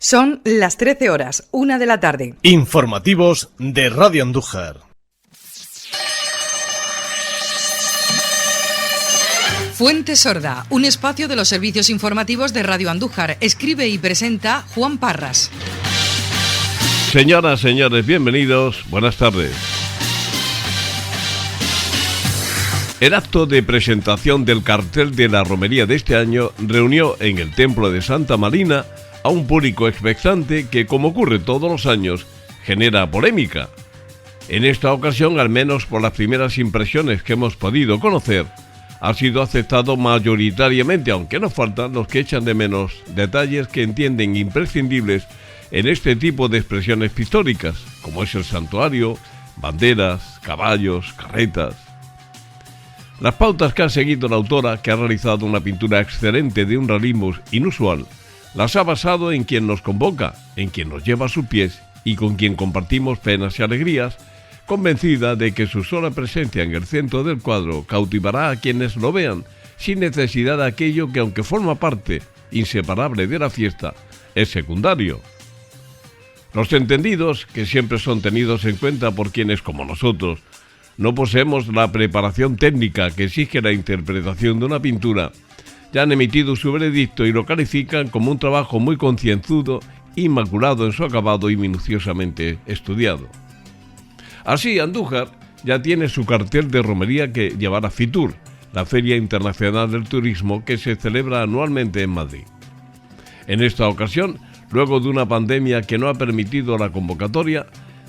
Son las 13 horas, 1 de la tarde. Informativos de Radio Andújar. Fuente Sorda, un espacio de los servicios informativos de Radio Andújar. Escribe y presenta Juan Parras. Señoras, señores, bienvenidos. Buenas tardes. El acto de presentación del cartel de la romería de este año reunió en el Templo de Santa Marina a un público expectante que, como ocurre todos los años, genera polémica. En esta ocasión, al menos por las primeras impresiones que hemos podido conocer, ha sido aceptado mayoritariamente, aunque nos faltan los que echan de menos detalles que entienden imprescindibles en este tipo de expresiones pictóricas, como es el santuario, banderas, caballos, carretas. Las pautas que ha seguido la autora, que ha realizado una pintura excelente de un realismo inusual, las ha basado en quien nos convoca, en quien nos lleva a sus pies y con quien compartimos penas y alegrías, convencida de que su sola presencia en el centro del cuadro cautivará a quienes lo vean, sin necesidad de aquello que, aunque forma parte inseparable de la fiesta, es secundario. Los entendidos, que siempre son tenidos en cuenta por quienes, como nosotros, no poseemos la preparación técnica que exige la interpretación de una pintura, ya han emitido su veredicto y lo califican como un trabajo muy concienzudo, inmaculado en su acabado y minuciosamente estudiado. Así, Andújar ya tiene su cartel de romería que llevará Fitur, la Feria Internacional del Turismo que se celebra anualmente en Madrid. En esta ocasión, luego de una pandemia que no ha permitido la convocatoria,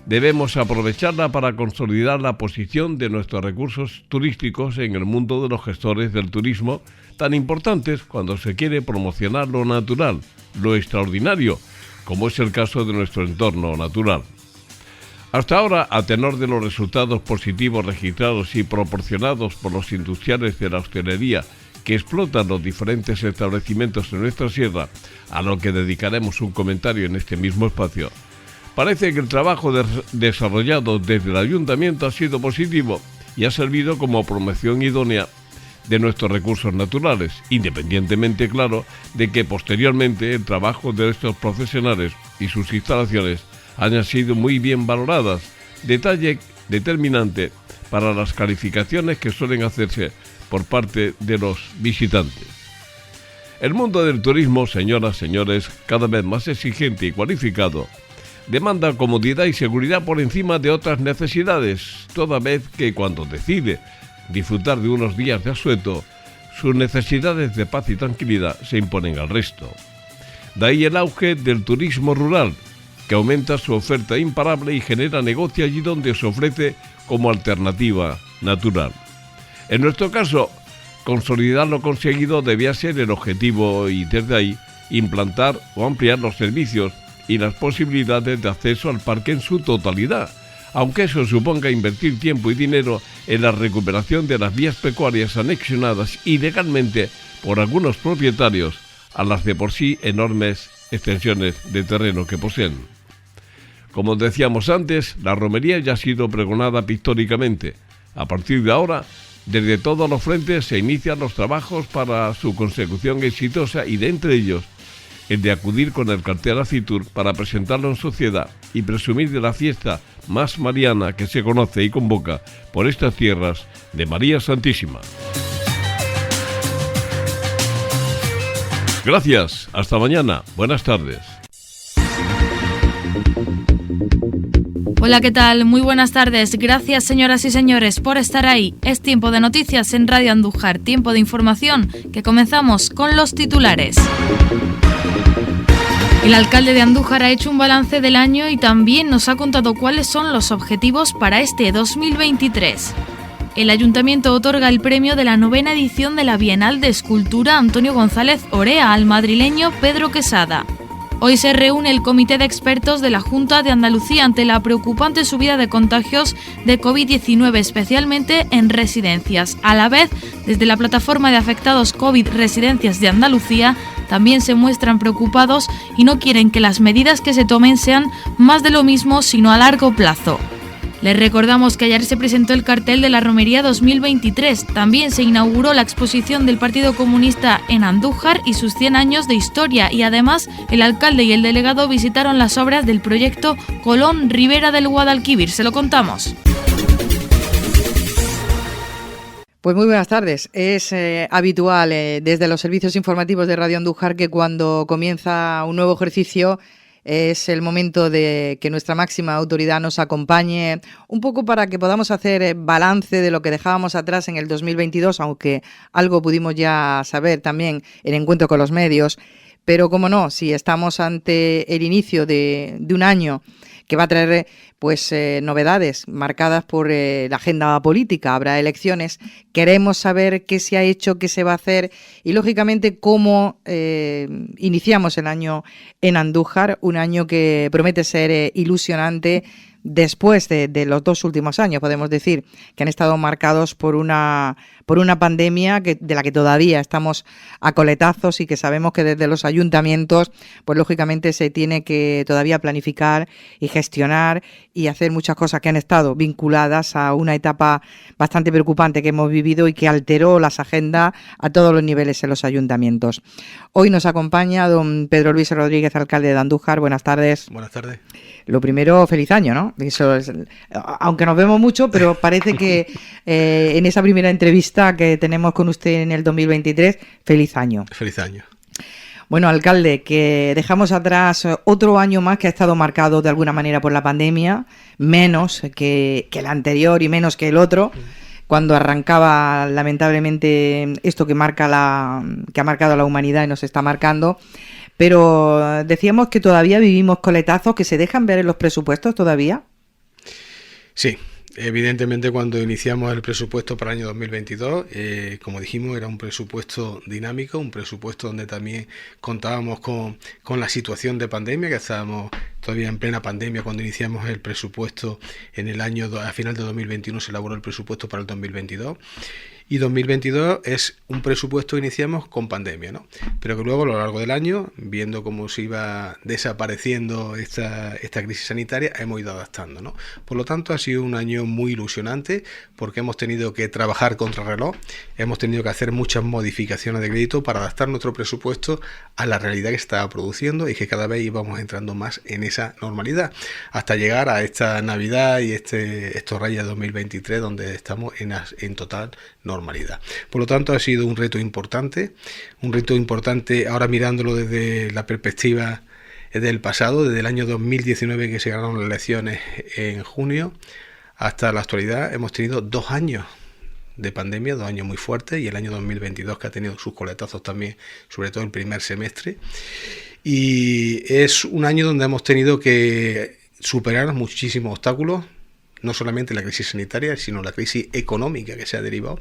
debemos aprovecharla para consolidar la posición de nuestros recursos turísticos en el mundo de los gestores del turismo, tan importantes cuando se quiere promocionar lo natural, lo extraordinario, como es el caso de nuestro entorno natural. Hasta ahora, a tenor de los resultados positivos registrados y proporcionados por los industriales de la hostelería que explotan los diferentes establecimientos en nuestra sierra, a lo que dedicaremos un comentario en este mismo espacio, parece que el trabajo desarrollado desde el Ayuntamiento ha sido positivo y ha servido como promoción idónea de nuestros recursos naturales, independientemente, claro, de que posteriormente el trabajo de estos profesionales y sus instalaciones hayan sido muy bien valoradas, detalle determinante para las calificaciones que suelen hacerse por parte de los visitantes. El mundo del turismo, señoras, señores, cada vez más exigente y cualificado, demanda comodidad y seguridad por encima de otras necesidades, toda vez que cuando decide disfrutar de unos días de asueto, sus necesidades de paz y tranquilidad se imponen al resto. De ahí el auge del turismo rural, que aumenta su oferta imparable y genera negocio allí donde se ofrece como alternativa natural. En nuestro caso, consolidar lo conseguido debía ser el objetivo y desde ahí implantar o ampliar los servicios y las posibilidades de acceso al parque en su totalidad, aunque eso suponga invertir tiempo y dinero en la recuperación de las vías pecuarias anexionadas ilegalmente por algunos propietarios a las de por sí enormes extensiones de terreno que poseen. Como decíamos antes, la romería ya ha sido pregonada pictóricamente. A partir de ahora, desde todos los frentes se inician los trabajos para su consecución exitosa y de entre ellos el de acudir con el cartel a Fitur para presentarlo en sociedad y presumir de la fiesta más mariana que se conoce y convoca por estas tierras de María Santísima. Gracias, hasta mañana, buenas tardes. Hola, ¿qué tal? Muy buenas tardes. Gracias, señoras y señores, por estar ahí. Es tiempo de noticias en Radio Andújar, tiempo de información, que comenzamos con los titulares. El alcalde de Andújar ha hecho un balance del año y también nos ha contado cuáles son los objetivos para este 2023. El Ayuntamiento otorga el premio de la 9ª edición de la Bienal de Escultura Antonio González Orea al madrileño Pedro Quesada. Hoy se reúne el Comité de Expertos de la Junta de Andalucía ante la preocupante subida de contagios de COVID-19, especialmente en residencias. A la vez, desde la plataforma de afectados COVID Residencias de Andalucía, también se muestran preocupados y no quieren que las medidas que se tomen sean más de lo mismo, sino a largo plazo. Les recordamos que ayer se presentó el cartel de la Romería 2023. También se inauguró la exposición del Partido Comunista en Andújar y sus 100 años de historia. Y además, el alcalde y el delegado visitaron las obras del proyecto Colón Ribera del Guadalquivir. Se lo contamos. Pues muy buenas tardes. Es habitual desde los servicios informativos de Radio Andújar que cuando comienza un nuevo ejercicio es el momento de que nuestra máxima autoridad nos acompañe un poco para que podamos hacer balance de lo que dejábamos atrás en el 2022, aunque algo pudimos ya saber también en encuentro con los medios. Pero, como no, si estamos ante el inicio de un año que va a traer novedades marcadas por la agenda política, habrá elecciones, queremos saber qué se ha hecho, qué se va a hacer y, lógicamente, cómo iniciamos el año en Andújar, un año que promete ser ilusionante después de los 2 últimos años, podemos decir, que han estado marcados por una pandemia de la que todavía estamos a coletazos y que sabemos que desde los ayuntamientos, pues lógicamente se tiene que todavía planificar y gestionar y hacer muchas cosas que han estado vinculadas a una etapa bastante preocupante que hemos vivido y que alteró las agendas a todos los niveles en los ayuntamientos. Hoy nos acompaña don Pedro Luis Rodríguez, alcalde de Andújar. Buenas tardes. Buenas tardes. Lo primero, feliz año, ¿no? Eso es, aunque nos vemos mucho, pero parece que en esa primera entrevista que tenemos con usted en el 2023, feliz año. Feliz año. Bueno, alcalde, que dejamos atrás otro año más que ha estado marcado de alguna manera por la pandemia, menos que el anterior y menos que el otro, cuando arrancaba lamentablemente esto que ha marcado a la humanidad y nos está marcando. Pero decíamos que todavía vivimos coletazos que se dejan ver en los presupuestos todavía. Sí, evidentemente cuando iniciamos el presupuesto para el año 2022, como dijimos, era un presupuesto dinámico, un presupuesto donde también contábamos con la situación de pandemia, que estábamos todavía en plena pandemia cuando iniciamos el presupuesto en el año, a final de 2021 se elaboró el presupuesto para el 2022. Y 2022 es un presupuesto que iniciamos con pandemia, ¿no? Pero que luego a lo largo del año, viendo cómo se iba desapareciendo esta crisis sanitaria, hemos ido adaptando, ¿no? Por lo tanto, ha sido un año muy ilusionante porque hemos tenido que trabajar contra reloj, hemos tenido que hacer muchas modificaciones de crédito para adaptar nuestro presupuesto a la realidad que estaba produciendo y que cada vez íbamos entrando más en esa normalidad, hasta llegar a esta Navidad y estos Reyes 2023 donde estamos en total normalidad. Por lo tanto, ha sido un reto importante ahora mirándolo desde la perspectiva del pasado, desde el año 2019 que se ganaron las elecciones en junio hasta la actualidad. Hemos tenido 2 años de pandemia, 2 años muy fuertes, y el año 2022 que ha tenido sus coletazos también, sobre todo el primer semestre, y es un año donde hemos tenido que superar muchísimos obstáculos, no solamente la crisis sanitaria, sino la crisis económica que se ha derivado.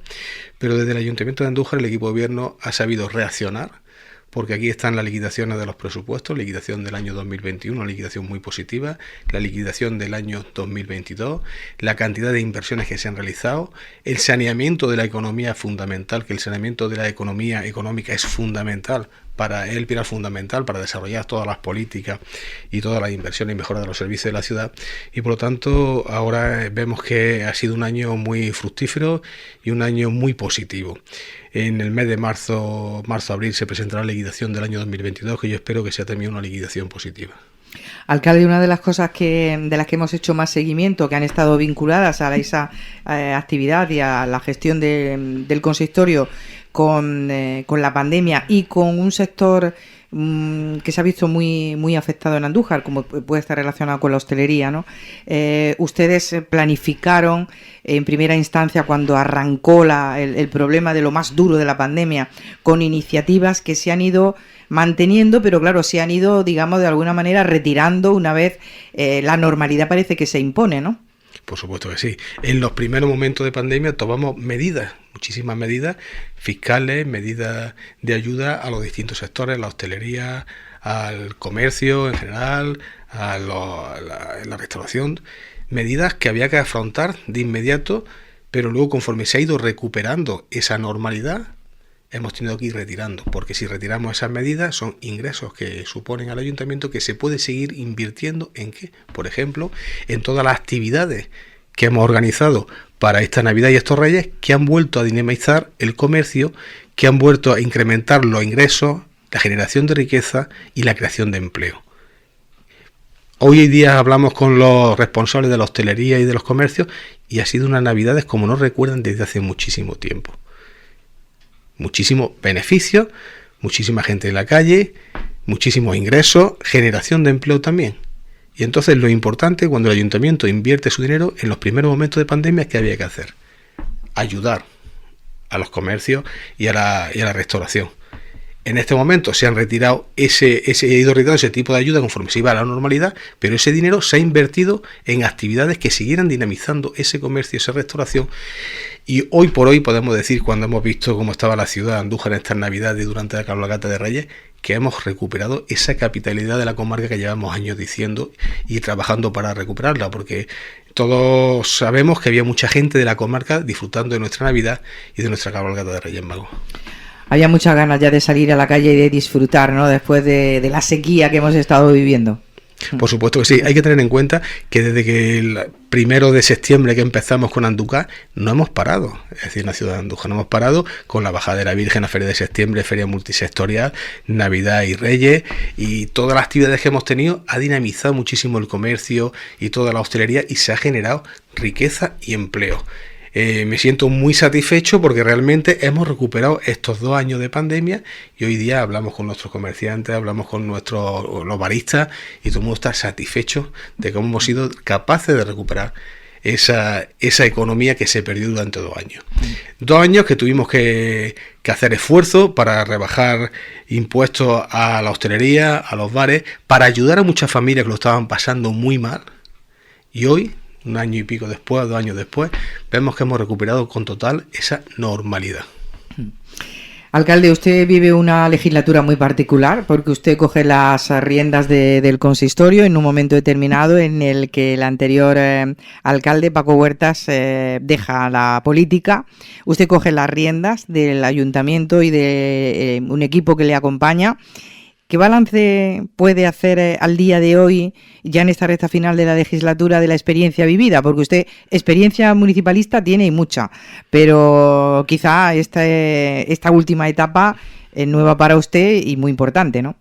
Pero desde el Ayuntamiento de Andújar el equipo de gobierno ha sabido reaccionar, porque aquí están las liquidaciones de los presupuestos, liquidación del año 2021, una liquidación muy positiva, la liquidación del año 2022, la cantidad de inversiones que se han realizado, el saneamiento de la economía es fundamental, que el saneamiento de la economía económica es fundamental, el pilar fundamental para desarrollar todas las políticas y todas las inversiones y mejora de los servicios de la ciudad, y por lo tanto ahora vemos que ha sido un año muy fructífero y un año muy positivo. En el mes de marzo-abril se presentará la liquidación del año 2022, que yo espero que sea también una liquidación positiva. Alcalde, una de las cosas de las que hemos hecho más seguimiento, que han estado vinculadas a esa actividad y a la gestión del consistorio con la pandemia y con un sector que se ha visto muy afectado en Andújar, como puede estar relacionado con la hostelería, ¿no? Ustedes planificaron en primera instancia, cuando arrancó el problema de lo más duro de la pandemia, con iniciativas que se han ido manteniendo, pero claro, se han ido, digamos, de alguna manera retirando una vez la normalidad parece que se impone, ¿no? Por supuesto que sí. En los primeros momentos de pandemia tomamos medidas, muchísimas medidas fiscales, medidas de ayuda a los distintos sectores, la hostelería, al comercio en general, a la restauración, medidas que había que afrontar de inmediato, pero luego conforme se ha ido recuperando esa normalidad, hemos tenido que ir retirando, porque si retiramos esas medidas son ingresos que suponen al ayuntamiento que se puede seguir invirtiendo en qué, por ejemplo, en todas las actividades que hemos organizado para esta Navidad y estos Reyes, que han vuelto a dinamizar el comercio, que han vuelto a incrementar los ingresos, la generación de riqueza y la creación de empleo. Hoy día hablamos con los responsables de la hostelería y de los comercios y ha sido unas Navidades como no recuerdan desde hace muchísimo tiempo. Muchísimos beneficios, muchísima gente en la calle, muchísimos ingresos, generación de empleo también. Y entonces lo importante cuando el ayuntamiento invierte su dinero en los primeros momentos de pandemia, ¿qué había que hacer? Ayudar a los comercios y a la restauración. En este momento se han retirado ese tipo de ayuda conforme se iba a la normalidad, pero ese dinero se ha invertido en actividades que siguieran dinamizando ese comercio, esa restauración. Y hoy por hoy podemos decir, cuando hemos visto cómo estaba la ciudad de Andújar en estas Navidades durante la cabalgata de Reyes, que hemos recuperado esa capitalidad de la comarca que llevamos años diciendo y trabajando para recuperarla, porque todos sabemos que había mucha gente de la comarca disfrutando de nuestra Navidad y de nuestra cabalgata de Reyes Magos. Había muchas ganas ya de salir a la calle y de disfrutar, ¿no? Después de la sequía que hemos estado viviendo. Por supuesto que sí. Hay que tener en cuenta que desde que el 1 de septiembre que empezamos con Andújar no hemos parado. Es decir, en la ciudad de Andújar no hemos parado con la Bajada de la Virgen, la Feria de Septiembre, Feria Multisectorial, Navidad y Reyes, y todas las actividades que hemos tenido ha dinamizado muchísimo el comercio y toda la hostelería y se ha generado riqueza y empleo. Me siento muy satisfecho porque realmente hemos recuperado estos 2 años de pandemia y hoy día hablamos con nuestros comerciantes, hablamos con los baristas y todo el mundo está satisfecho de cómo hemos sido capaces de recuperar esa economía que se perdió durante 2 años. 2 años que tuvimos que hacer esfuerzo para rebajar impuestos a la hostelería, a los bares, para ayudar a muchas familias que lo estaban pasando muy mal. Y hoy, 1 año y pico después, 2 años después, vemos que hemos recuperado con total esa normalidad. Alcalde, usted vive una legislatura muy particular porque usted coge las riendas del consistorio en un momento determinado en el que el anterior alcalde, Paco Huertas, deja la política. Usted coge las riendas del ayuntamiento y de un equipo que le acompaña. ¿Qué balance puede hacer al día de hoy, ya en esta recta final de la legislatura, de la experiencia vivida? Porque usted experiencia municipalista tiene y mucha, pero quizá esta última etapa es nueva para usted y muy importante, ¿no?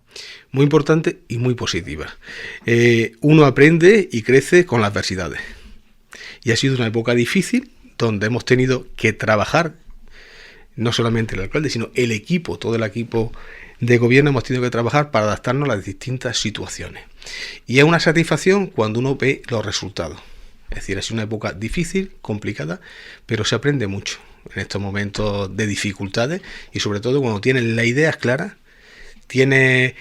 Muy importante y muy positiva. Uno aprende y crece con las adversidades. Y ha sido una época difícil donde hemos tenido que trabajar, no solamente el alcalde, sino el equipo, todo el equipo de gobierno hemos tenido que trabajar para adaptarnos a las distintas situaciones. Y es una satisfacción cuando uno ve los resultados. Es decir, ha sido una época difícil, complicada, pero se aprende mucho en estos momentos de dificultades y sobre todo cuando tienes las ideas claras, tienes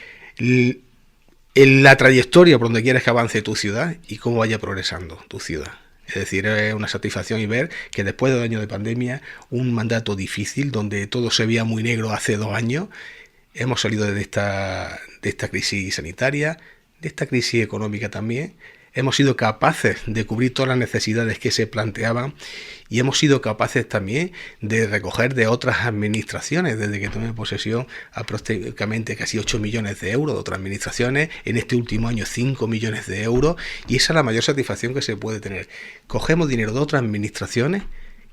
la trayectoria por donde quieres que avance tu ciudad y cómo vaya progresando tu ciudad. Es decir, es una satisfacción y ver que después de 2 años de pandemia, un mandato difícil donde todo se veía muy negro hace 2 años, hemos salido de esta crisis sanitaria, de esta crisis económica también. Hemos sido capaces de cubrir todas las necesidades que se planteaban y hemos sido capaces también de recoger de otras administraciones, desde que tomé posesión, aproximadamente casi 8 millones de euros de otras administraciones, en este último año 5 millones de euros, y esa es la mayor satisfacción que se puede tener. Cogemos dinero de otras administraciones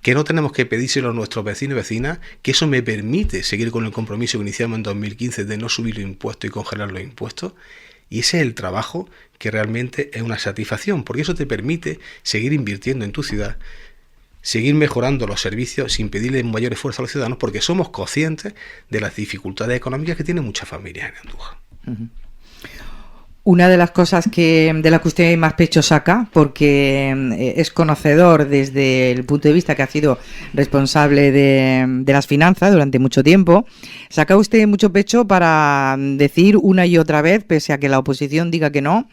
que no tenemos que pedírselo a nuestros vecinos y vecinas, que eso me permite seguir con el compromiso que iniciamos en 2015 de no subir los impuestos y congelar los impuestos, y ese es el trabajo que realmente es una satisfacción, porque eso te permite seguir invirtiendo en tu ciudad, seguir mejorando los servicios sin pedirle un mayor esfuerzo a los ciudadanos, porque somos conscientes de las dificultades económicas que tienen muchas familias en Andújar. Uh-huh. Una de las cosas de las que usted más pecho saca, porque es conocedor desde el punto de vista que ha sido responsable de las finanzas durante mucho tiempo, saca usted mucho pecho para decir una y otra vez, pese a que la oposición diga que no,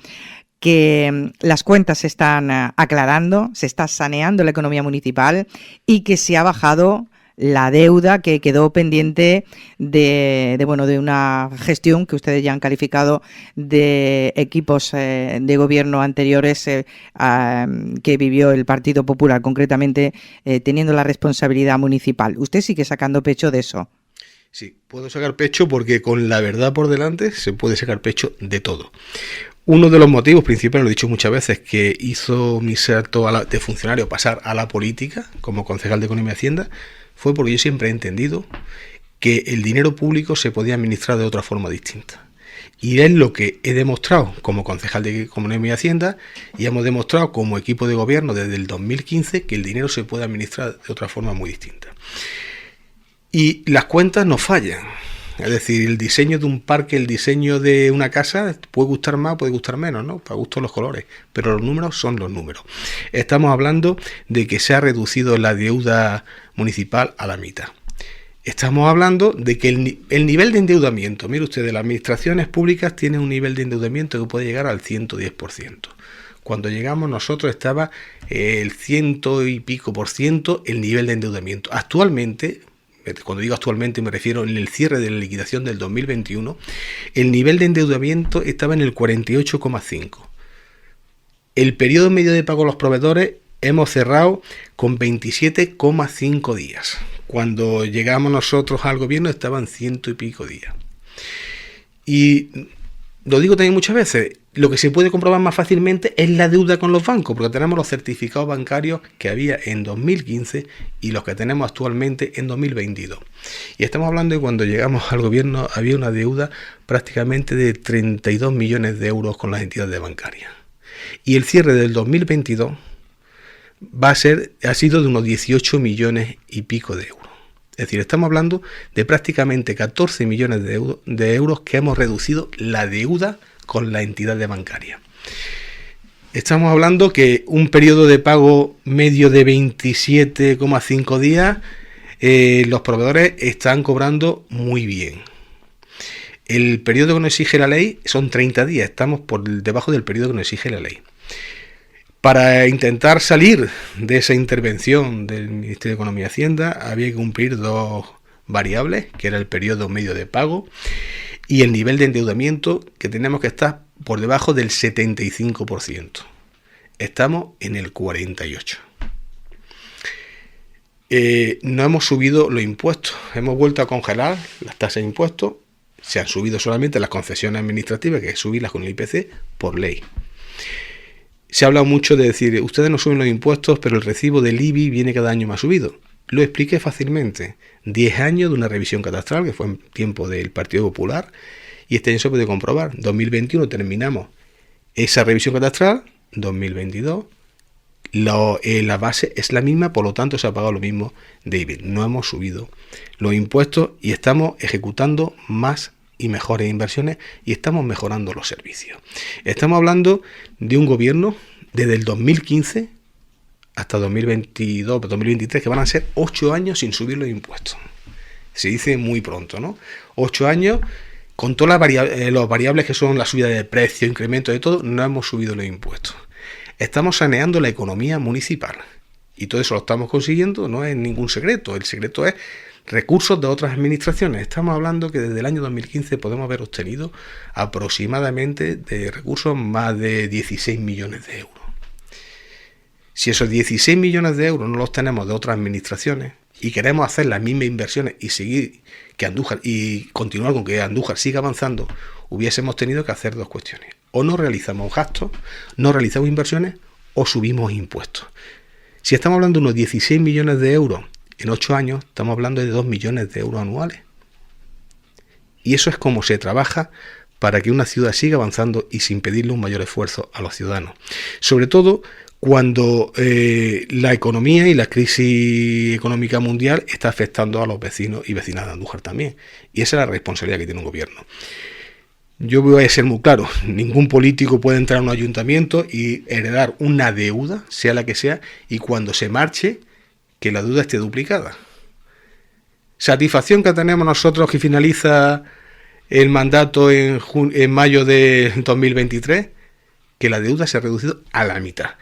que las cuentas se están aclarando, se está saneando la economía municipal y que se ha bajado la deuda que quedó pendiente de una gestión que ustedes ya han calificado de equipos de gobierno anteriores que vivió el Partido Popular, concretamente teniendo la responsabilidad municipal. ¿Usted sigue sacando pecho de eso? Sí, puedo sacar pecho porque con la verdad por delante se puede sacar pecho de todo. Uno de los motivos principales, lo he dicho muchas veces, que hizo mi salto de funcionario pasar a la política como concejal de Economía y Hacienda, fue porque yo siempre he entendido que el dinero público se podía administrar de otra forma distinta. Y es lo que he demostrado como concejal de Economía y Hacienda, y hemos demostrado como equipo de gobierno desde el 2015 que el dinero se puede administrar de otra forma muy distinta. Y las cuentas no fallan. Es decir, el diseño de un parque, el diseño de una casa puede gustar más, puede gustar menos, ¿no? Para gusto los colores, pero los números son los números. Estamos hablando de que se ha reducido la deuda municipal a la mitad. Estamos hablando de que el nivel de endeudamiento, mire usted, de las administraciones públicas tiene un nivel de endeudamiento que puede llegar al 110%. Cuando llegamos nosotros estaba el 100 y pico por ciento el nivel de endeudamiento. Actualmente, cuando digo actualmente me refiero en el cierre de la liquidación del 2021, el nivel de endeudamiento estaba en el 48,5. El periodo medio de pago a los proveedores hemos cerrado con 27,5 días. Cuando llegamos nosotros al gobierno estaban 100 y pico días. Y lo digo también muchas veces, lo que se puede comprobar más fácilmente es la deuda con los bancos, porque tenemos los certificados bancarios que había en 2015 y los que tenemos actualmente en 2022. Y estamos hablando de cuando llegamos al gobierno había una deuda prácticamente de 32 millones de euros con las entidades bancarias. Y el cierre del 2022 ha sido de unos 18 millones y pico de euros. Es decir, estamos hablando de prácticamente 14 millones de euros que hemos reducido la deuda con la entidad bancaria. Estamos hablando que un periodo de pago medio de 27,5 días, los proveedores están cobrando muy bien. El periodo que nos exige la ley son 30 días, estamos por debajo del periodo que nos exige la ley. Para intentar salir de esa intervención del Ministerio de Economía y Hacienda había que cumplir dos variables, que era el periodo medio de pago y el nivel de endeudamiento, que tenemos que estar por debajo del 75%. Estamos en el 48%. No hemos subido los impuestos, hemos vuelto a congelar las tasas de impuestos, se han subido solamente las concesiones administrativas, que es subirlas con el IPC por ley. Se ha hablado mucho de decir, ustedes no suben los impuestos, pero el recibo del IBI viene cada año más subido. Lo expliqué fácilmente. 10 años de una revisión catastral, que fue en tiempo del Partido Popular, y este año se puede comprobar. 2021 terminamos esa revisión catastral, 2022, la base es la misma, por lo tanto se ha pagado lo mismo de IBI. No hemos subido los impuestos y estamos ejecutando más y mejores inversiones y estamos mejorando los servicios. Estamos hablando de un gobierno desde el 2015 hasta 2022, 2023, que van a ser 8 años sin subir los impuestos. Se dice muy pronto, ¿no? 8 años, con todas las variables que son la subida de precio, incremento de todo, no hemos subido los impuestos. Estamos saneando la economía municipal y todo eso lo estamos consiguiendo, no es ningún secreto. El secreto es recursos de otras administraciones. Estamos hablando que desde el año 2015 podemos haber obtenido aproximadamente de recursos más de 16 millones de euros. Si esos 16 millones de euros no los tenemos de otras administraciones y queremos hacer las mismas inversiones y seguir que Andújar y continuar con que Andújar siga avanzando, hubiésemos tenido que hacer dos cuestiones. O no realizamos gastos, no realizamos inversiones o subimos impuestos. Si estamos hablando de unos 16 millones de euros en 8 años, estamos hablando de 2 millones de euros anuales. Y eso es como se trabaja para que una ciudad siga avanzando y sin pedirle un mayor esfuerzo a los ciudadanos. Sobre todo cuando la economía y la crisis económica mundial está afectando a los vecinos y vecinas de Andújar también. Y esa es la responsabilidad que tiene un gobierno. Yo voy a ser muy claro, ningún político puede entrar a un ayuntamiento y heredar una deuda, sea la que sea, y cuando se marche, que la deuda esté duplicada. Satisfacción que tenemos nosotros que finaliza el mandato en mayo de 2023, que la deuda se ha reducido a la mitad,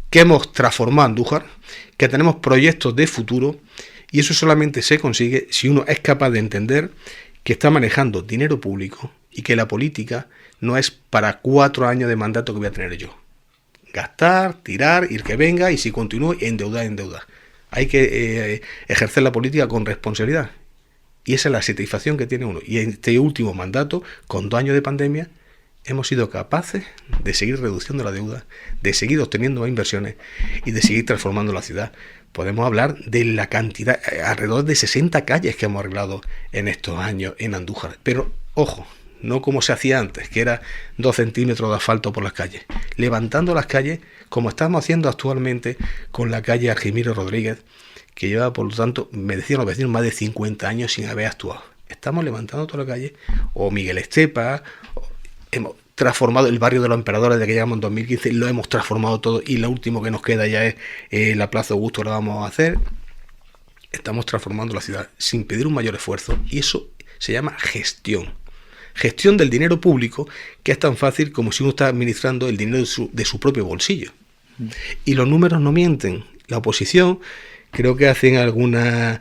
que hemos transformado Andújar, que tenemos proyectos de futuro, y eso solamente se consigue si uno es capaz de entender que está manejando dinero público y que la política no es para 4 años de mandato que voy a tener yo. Gastar, tirar, ir que venga, y si continúo, endeudar. Hay que ejercer la política con responsabilidad. Y esa es la satisfacción que tiene uno. Y en este último mandato, con 2 años de pandemia, hemos sido capaces de seguir reduciendo la deuda, de seguir obteniendo más inversiones y de seguir transformando la ciudad. Podemos hablar de la cantidad, alrededor de 60 calles que hemos arreglado en estos años en Andújar. Pero, ojo, no como se hacía antes, que era 2 centímetros de asfalto por las calles. Levantando las calles, como estamos haciendo actualmente con la calle Argimiro Rodríguez, que lleva, por lo tanto, me decían los vecinos, más de 50 años sin haber actuado. Estamos levantando toda la calle, o Miguel Estepa, hemos transformado el barrio de los Emperadores de que llegamos en 2015, lo hemos transformado todo, y lo último que nos queda ya es la Plaza Augusto, la vamos a hacer. Estamos transformando la ciudad sin pedir un mayor esfuerzo, y eso se llama gestión. Gestión del dinero público, que es tan fácil como si uno está administrando el dinero de su propio bolsillo. Y los números no mienten. La oposición creo que hacen algunas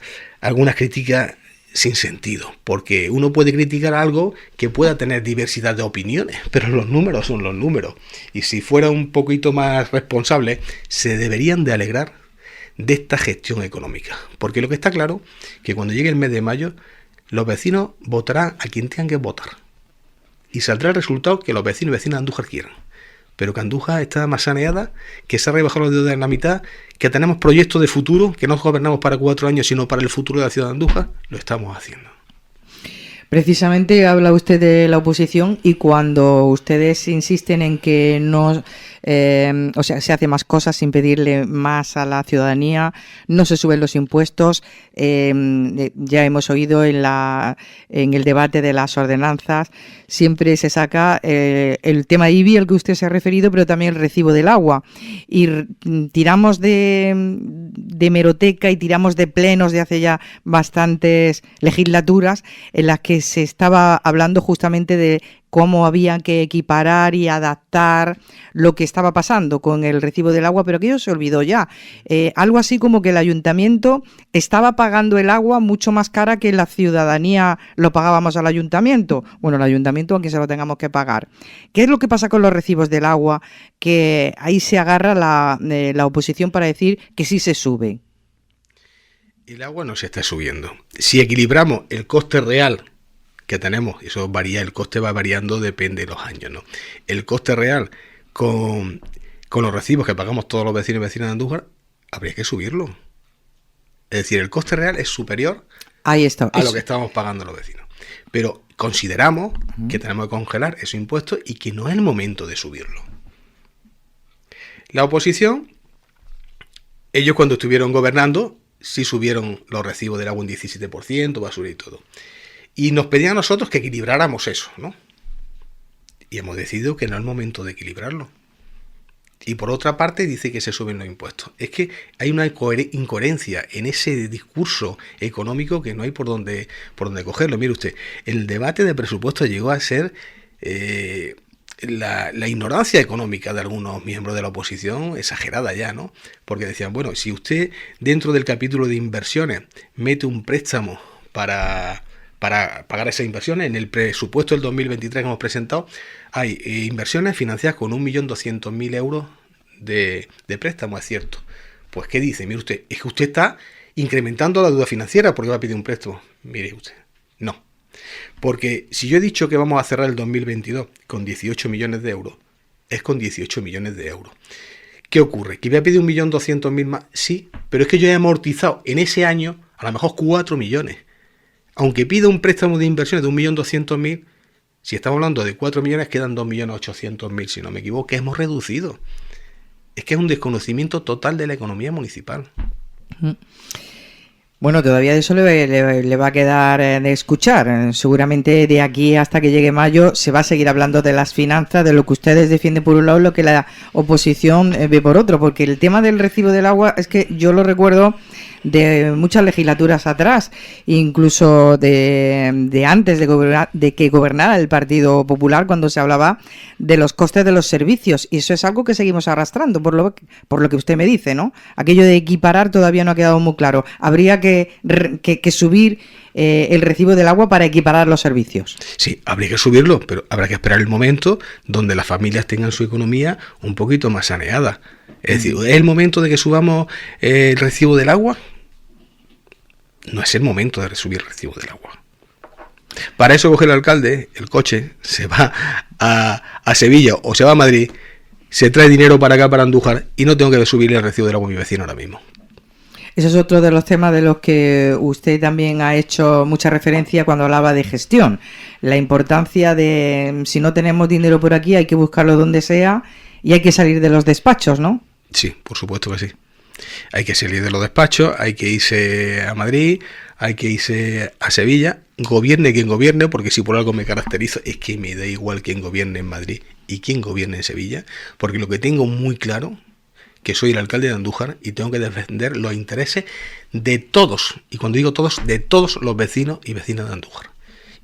críticas sin sentido, porque uno puede criticar algo que pueda tener diversidad de opiniones, pero los números son los números. Y si fuera un poquito más responsable, se deberían de alegrar de esta gestión económica. Porque lo que está claro, que cuando llegue el mes de mayo, los vecinos votarán a quien tengan que votar. Y saldrá el resultado que los vecinos y vecinas de Andújar quieran. Pero que Andújar está más saneada, que se ha rebajado la deuda en la mitad, que tenemos proyectos de futuro, que no gobernamos para 4 años, sino para el futuro de la ciudad de Andújar, lo estamos haciendo. Precisamente habla usted de la oposición, y cuando ustedes insisten en que no, se hace más cosas sin pedirle más a la ciudadanía, no se suben los impuestos, ya hemos oído en el debate de las ordenanzas, siempre se saca el tema IBI al que usted se ha referido, pero también el recibo del agua, y tiramos de hemeroteca y tiramos de plenos de hace ya bastantes legislaturas en las que se estaba hablando justamente de cómo había que equiparar y adaptar lo que estaba pasando con el recibo del agua, pero aquello se olvidó ya. Algo así como que el ayuntamiento estaba pagando el agua mucho más cara que la ciudadanía lo pagábamos al ayuntamiento. Bueno, el ayuntamiento, aunque se lo tengamos que pagar. ¿Qué es lo que pasa con los recibos del agua? Que ahí se agarra la oposición para decir que sí se sube. El agua no se está subiendo. Si equilibramos el coste real que tenemos, eso varía, el coste va variando, depende de los años, ¿no? El coste real con los recibos que pagamos todos los vecinos y vecinas de Andújar, habría que subirlo. Es decir, el coste real es superior ahí está, a lo que estamos pagando los vecinos. Pero consideramos que tenemos que congelar esos impuestos y que no es el momento de subirlo. La oposición, ellos cuando estuvieron gobernando, sí subieron los recibos del agua un 17%, basura y todo. Y nos pedían a nosotros que equilibráramos eso, ¿no? Y hemos decidido que no es el momento de equilibrarlo. Y por otra parte dice que se suben los impuestos. Es que hay una incoherencia en ese discurso económico que no hay por dónde cogerlo. Mire usted, el debate de presupuestos llegó a ser la ignorancia económica de algunos miembros de la oposición exagerada ya, ¿no? Porque decían, bueno, si usted dentro del capítulo de inversiones mete un préstamo para pagar esas inversiones, en el presupuesto del 2023 que hemos presentado, hay inversiones financiadas con 1.200.000 euros de préstamo, es cierto. Pues, ¿qué dice? Mire usted, es que usted está incrementando la deuda financiera porque va a pedir un préstamo. Mire usted, no. Porque si yo he dicho que vamos a cerrar el 2022 con 18 millones de euros, es con 18 millones de euros. ¿Qué ocurre? ¿Que voy a pedir 1.200.000 más? Sí, pero es que yo he amortizado en ese año a lo mejor 4 millones. Aunque pida un préstamo de inversiones de 1.200.000, si estamos hablando de 4 millones, quedan 2.800.000, si no me equivoco, que hemos reducido. Es que es un desconocimiento total de la economía municipal. Bueno, todavía de eso le va a quedar de escuchar. Seguramente de aquí hasta que llegue mayo se va a seguir hablando de las finanzas, de lo que ustedes defienden por un lado y lo que la oposición ve por otro, porque el tema del recibo del agua es que yo lo recuerdo de muchas legislaturas atrás, incluso de antes de que gobernara el Partido Popular, cuando se hablaba de los costes de los servicios, y eso es algo que seguimos arrastrando, por lo que usted me dice, ¿no? Aquello de equiparar todavía no ha quedado muy claro. Habría que subir el recibo del agua para equiparar los servicios. Sí, habría que subirlo, pero habrá que esperar el momento donde las familias tengan su economía un poquito más saneada. Es decir, ¿es el momento de que subamos el recibo del agua? No es el momento de subir el recibo del agua. Para eso coge el alcalde el coche, se va a Sevilla o se va a Madrid, se trae dinero para acá, para Andújar, y no tengo que subirle el recibo del agua a mi vecino ahora mismo. Eso es otro de los temas de los que usted también ha hecho mucha referencia cuando hablaba de gestión. La importancia de, si no tenemos dinero por aquí, hay que buscarlo donde sea y hay que salir de los despachos, ¿no? Sí, por supuesto que sí. Hay que salir de los despachos, hay que irse a Madrid, hay que irse a Sevilla, gobierne quien gobierne, porque si por algo me caracterizo es que me da igual quién gobierne en Madrid y quién gobierne en Sevilla, porque lo que tengo muy claro, que soy el alcalde de Andújar y tengo que defender los intereses de todos, y cuando digo todos, de todos los vecinos y vecinas de Andújar.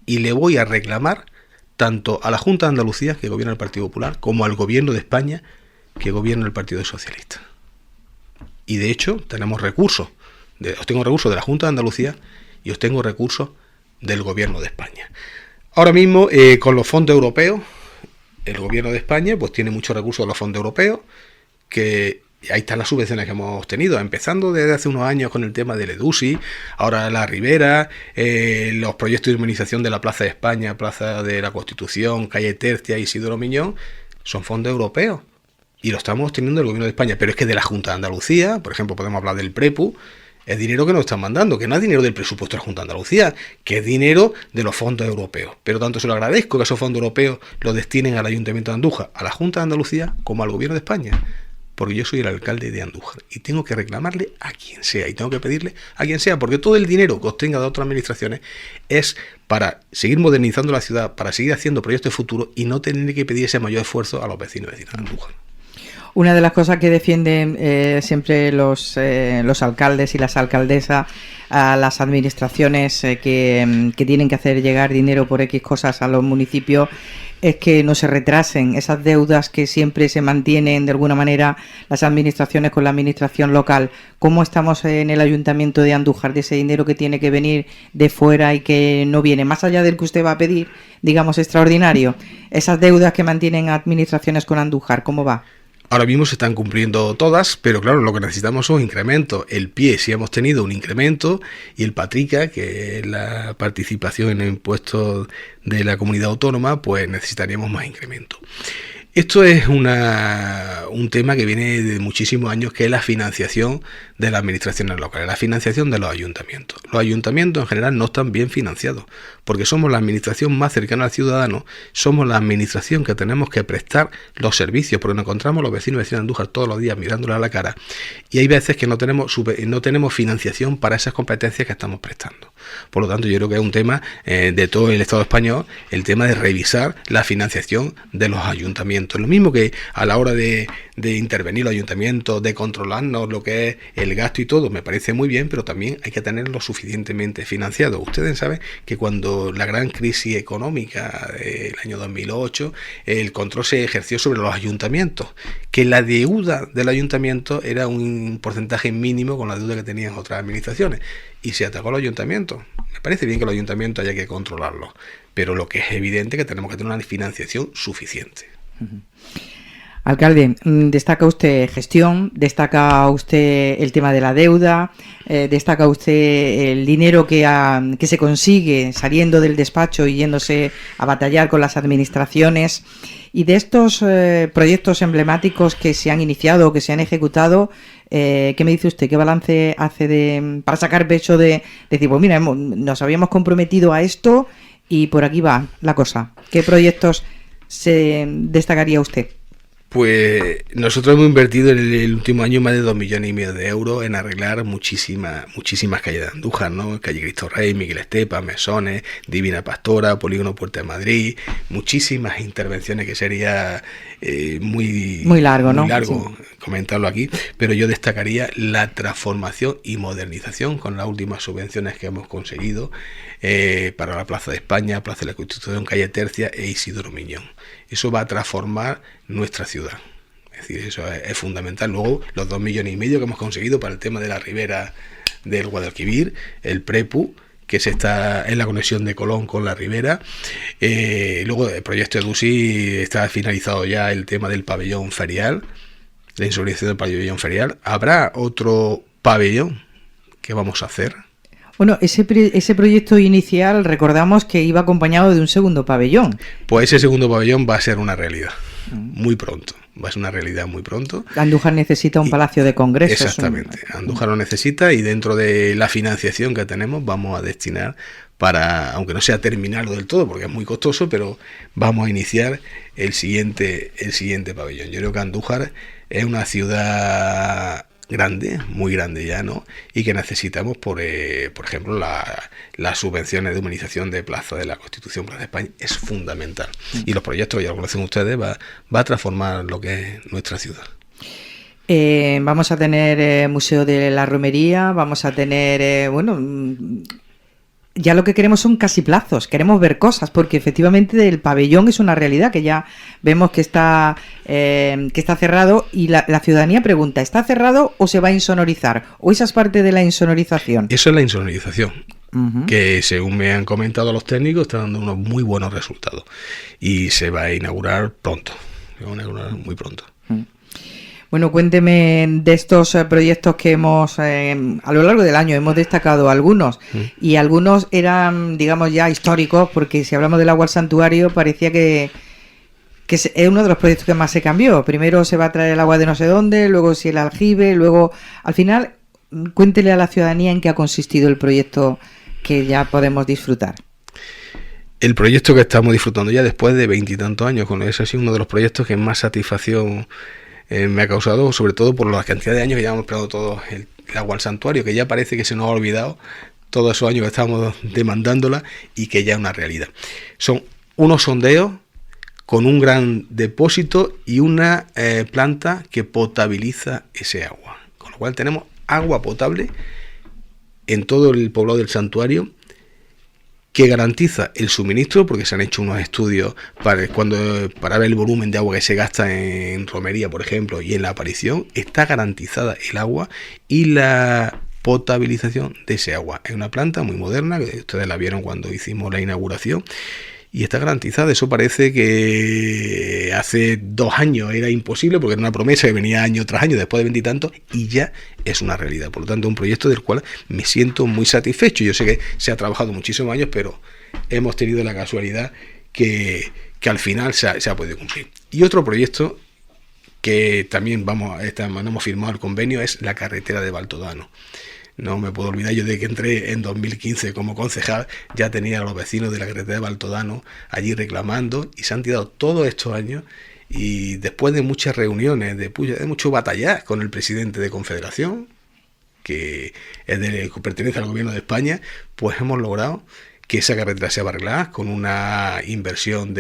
Y le voy a reclamar tanto a la Junta de Andalucía, que gobierna el Partido Popular, como al Gobierno de España, que gobierna el Partido Socialista. Y de hecho tenemos recursos, os tengo recursos de la Junta de Andalucía y os tengo recursos del Gobierno de España. Ahora mismo con los fondos europeos, el Gobierno de España pues tiene muchos recursos de los fondos europeos, que ahí están las subvenciones que hemos obtenido, empezando desde hace unos años con el tema del EDUSI, ahora la Ribera, los proyectos de urbanización de la Plaza de España, Plaza de la Constitución, Calle Tercia, Isidoro Miñón, son fondos europeos. Y lo estamos obteniendo del Gobierno de España, pero es que de la Junta de Andalucía, por ejemplo, podemos hablar del PREPU, es dinero que nos están mandando, que no es dinero del presupuesto de la Junta de Andalucía, que es dinero de los fondos europeos. Pero tanto se lo agradezco que esos fondos europeos los destinen al Ayuntamiento de Andújar, a la Junta de Andalucía, como al Gobierno de España. Porque yo soy el alcalde de Andújar y tengo que reclamarle a quien sea y tengo que pedirle a quien sea, porque todo el dinero que obtenga de otras administraciones es para seguir modernizando la ciudad, para seguir haciendo proyectos de futuro y no tener que pedir ese mayor esfuerzo a los vecinos y vecinas de Andújar. Una de las cosas que defienden siempre los alcaldes y las alcaldesas a las administraciones que tienen que hacer llegar dinero por X cosas a los municipios es que no se retrasen esas deudas que siempre se mantienen de alguna manera las administraciones con la administración local. ¿Cómo estamos en el Ayuntamiento de Andújar de ese dinero que tiene que venir de fuera y que no viene? Más allá del que usted va a pedir, digamos, extraordinario, esas deudas que mantienen administraciones con Andújar, ¿cómo va? Ahora mismo se están cumpliendo todas, pero claro, lo que necesitamos son incrementos. El PIE sí hemos tenido un incremento y el PATRICA, que es la participación en el impuesto de la comunidad autónoma, pues necesitaríamos más incremento. Esto es un tema que viene de muchísimos años, que es la financiación de las administraciones locales, la financiación de los ayuntamientos. Los ayuntamientos en general no están bien financiados, porque somos la administración más cercana al ciudadano, somos la administración que tenemos que prestar los servicios, porque nos encontramos los vecinos y vecinas de Andújar todos los días mirándoles a la cara, y hay veces que no tenemos financiación para esas competencias que estamos prestando. Por lo tanto, yo creo que es un tema de todo el Estado español, el tema de revisar la financiación de los ayuntamientos. Lo mismo que a la hora de intervenir los ayuntamientos, de controlarnos lo que es el gasto y todo, me parece muy bien, pero también hay que tenerlo suficientemente financiado. Ustedes saben que cuando la gran crisis económica del año 2008, el control se ejerció sobre los ayuntamientos, que la deuda del ayuntamiento era un porcentaje mínimo con la deuda que tenían otras administraciones, y se atacó al ayuntamiento. Me parece bien que los ayuntamientos haya que controlarlos, pero lo que es evidente es que tenemos que tener una financiación suficiente. Alcalde, destaca usted gestión, destaca usted el tema de la deuda, destaca usted el dinero que se consigue saliendo del despacho y yéndose a batallar con las administraciones. Y de estos proyectos emblemáticos que se han iniciado o que se han ejecutado, ¿qué me dice usted? ¿Qué balance hace para sacar pecho de decir, pues mira, nos habíamos comprometido a esto y por aquí va la cosa? ¿Qué proyectos se destacaría usted? Pues nosotros hemos invertido en el último año más de 2,5 millones de euros en arreglar muchísimas calles de Andújar, ¿no? Calle Cristo Rey, Miguel Estepa, Mesones, Divina Pastora, Polígono Puerta de Madrid, muchísimas intervenciones que sería muy largo, ¿no? Muy largo sí, comentarlo aquí, pero yo destacaría la transformación y modernización con las últimas subvenciones que hemos conseguido para la Plaza de España, Plaza de la Constitución, Calle Tercia e Isidoro Miñón. Eso va a transformar nuestra ciudad. Es decir, eso es fundamental. Luego, los 2,5 millones que hemos conseguido para el tema de la Ribera del Guadalquivir, el PREPU, que está en la conexión de Colón con la Ribera. Luego, el proyecto EDUSI está finalizado ya el tema del pabellón ferial, la insolidación del pabellón ferial. Habrá otro pabellón que vamos a hacer. Bueno, ese proyecto inicial, recordamos que iba acompañado de un segundo pabellón. Pues ese segundo pabellón va a ser una realidad, muy pronto. Va a ser una realidad muy pronto. Andújar necesita un palacio de congresos. Exactamente, Andújar lo necesita, y dentro de la financiación que tenemos vamos a destinar para, aunque no sea terminarlo del todo porque es muy costoso, pero vamos a iniciar el siguiente pabellón. Yo creo que Andújar es una ciudad grande, muy grande ya, ¿no? Y que necesitamos, por ejemplo, las subvenciones de humanización de Plaza de la Constitución, Plaza de España, es fundamental. Y los proyectos, ya lo conocen ustedes, va a transformar lo que es nuestra ciudad. Vamos a tener Museo de la Romería, vamos a tener, ya lo que queremos son casi plazos, queremos ver cosas, porque efectivamente el pabellón es una realidad que ya vemos que está cerrado, y la ciudadanía pregunta, ¿está cerrado o se va a insonorizar? ¿O esa es parte de la insonorización? Eso es la insonorización, que según me han comentado los técnicos está dando unos muy buenos resultados, y se va a inaugurar pronto, muy pronto. Bueno, cuénteme de estos proyectos que hemos, a lo largo del año, hemos destacado algunos, y algunos eran, digamos, ya históricos, porque si hablamos del agua al santuario, parecía que es uno de los proyectos que más se cambió. Primero se va a traer el agua de no sé dónde, luego si el aljibe, luego, al final, cuéntele a la ciudadanía en qué ha consistido el proyecto que ya podemos disfrutar. El proyecto que estamos disfrutando ya después de 20 y tantos años, con ese ha sido uno de los proyectos que más satisfacción me ha causado, sobre todo por la cantidad de años que llevamos esperando todos el agua al santuario, que ya parece que se nos ha olvidado todos esos años que estábamos demandándola, y que ya es una realidad. Son unos sondeos con un gran depósito y una planta que potabiliza ese agua, con lo cual tenemos agua potable en todo el poblado del santuario, que garantiza el suministro, porque se han hecho unos estudios para ver el volumen de agua que se gasta en romería, por ejemplo, y en la aparición. Está garantizada el agua y la potabilización de ese agua. Es una planta muy moderna, que ustedes la vieron cuando hicimos la inauguración, y está garantizada. Eso parece que hace 2 años era imposible, porque era una promesa que venía año tras año, después de 20 y tantos, y ya es una realidad. Por lo tanto, un proyecto del cual me siento muy satisfecho. Yo sé que se ha trabajado muchísimos años, pero hemos tenido la casualidad que al final se ha podido cumplir. Y otro proyecto que también hemos firmado el convenio es la carretera de Baltodano. No me puedo olvidar yo de que entré en 2015 como concejal, ya tenía a los vecinos de la carretera de Baltodano allí reclamando, y se han tirado todos estos años, y después de muchas reuniones, de mucho batallar con el presidente de Confederación, que pertenece al gobierno de España, pues hemos logrado que esa carretera sea arreglada con una inversión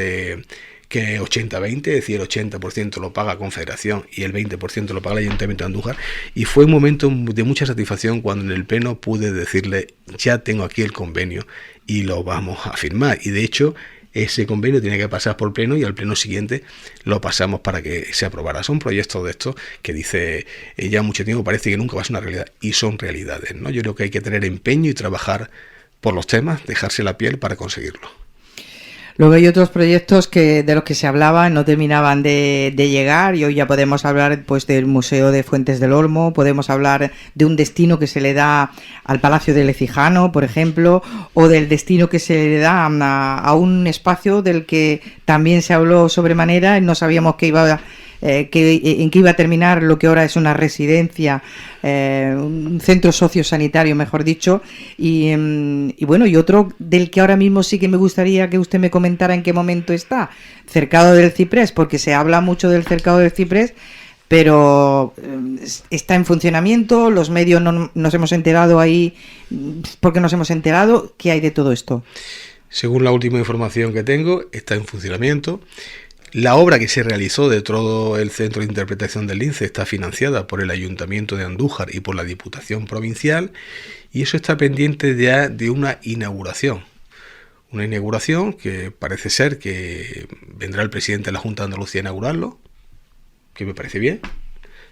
que 80-20, es decir, el 80% lo paga Confederación y el 20% lo paga el Ayuntamiento de Andújar, y fue un momento de mucha satisfacción cuando en el pleno pude decirle, ya tengo aquí el convenio y lo vamos a firmar, y de hecho ese convenio tiene que pasar por pleno, y al pleno siguiente lo pasamos para que se aprobara. Son proyectos de estos que dice ya mucho tiempo, parece que nunca va a ser una realidad, y son realidades, ¿no? Yo creo que hay que tener empeño y trabajar por los temas, dejarse la piel para conseguirlo. Luego hay otros proyectos de los que se hablaba, no terminaban de llegar, y hoy ya podemos hablar pues del Museo de Fuentes del Olmo, podemos hablar de un destino que se le da al Palacio de Lecijano, por ejemplo, o del destino que se le da a un espacio del que también se habló sobremanera, no sabíamos en qué iba a terminar lo que ahora es una residencia, un centro sociosanitario, mejor dicho, y otro del que ahora mismo sí que me gustaría que usted me comentara en qué momento está, Cercado del Ciprés, porque se habla mucho del Cercado del Ciprés, pero está en funcionamiento, los medios no nos hemos enterado ahí, ¿por qué nos hemos enterado? ¿Qué hay de todo esto? Según la última información que tengo, está en funcionamiento. La obra que se realizó de todo el Centro de Interpretación del Lince está financiada por el Ayuntamiento de Andújar y por la Diputación Provincial, y eso está pendiente ya de una inauguración. Una inauguración que parece ser que vendrá el presidente de la Junta de Andalucía a inaugurarlo, que me parece bien,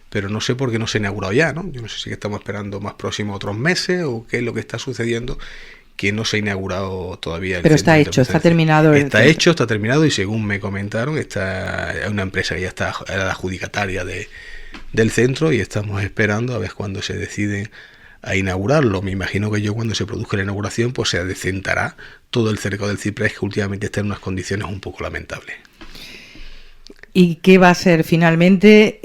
pero no sé por qué no se ha inaugurado ya, ¿no? Yo no sé si estamos esperando más próximos otros meses o qué es lo que está sucediendo, que no se ha inaugurado todavía. Pero está hecho, está terminado. Está hecho, está terminado, y según me comentaron, es una empresa que ya está la adjudicataria del centro, y estamos esperando a ver cuándo se deciden inaugurarlo. Me imagino que cuando se produzca la inauguración, pues se adecentará todo el cerco del ciprés, que últimamente está en unas condiciones un poco lamentables. ¿Y qué va a ser finalmente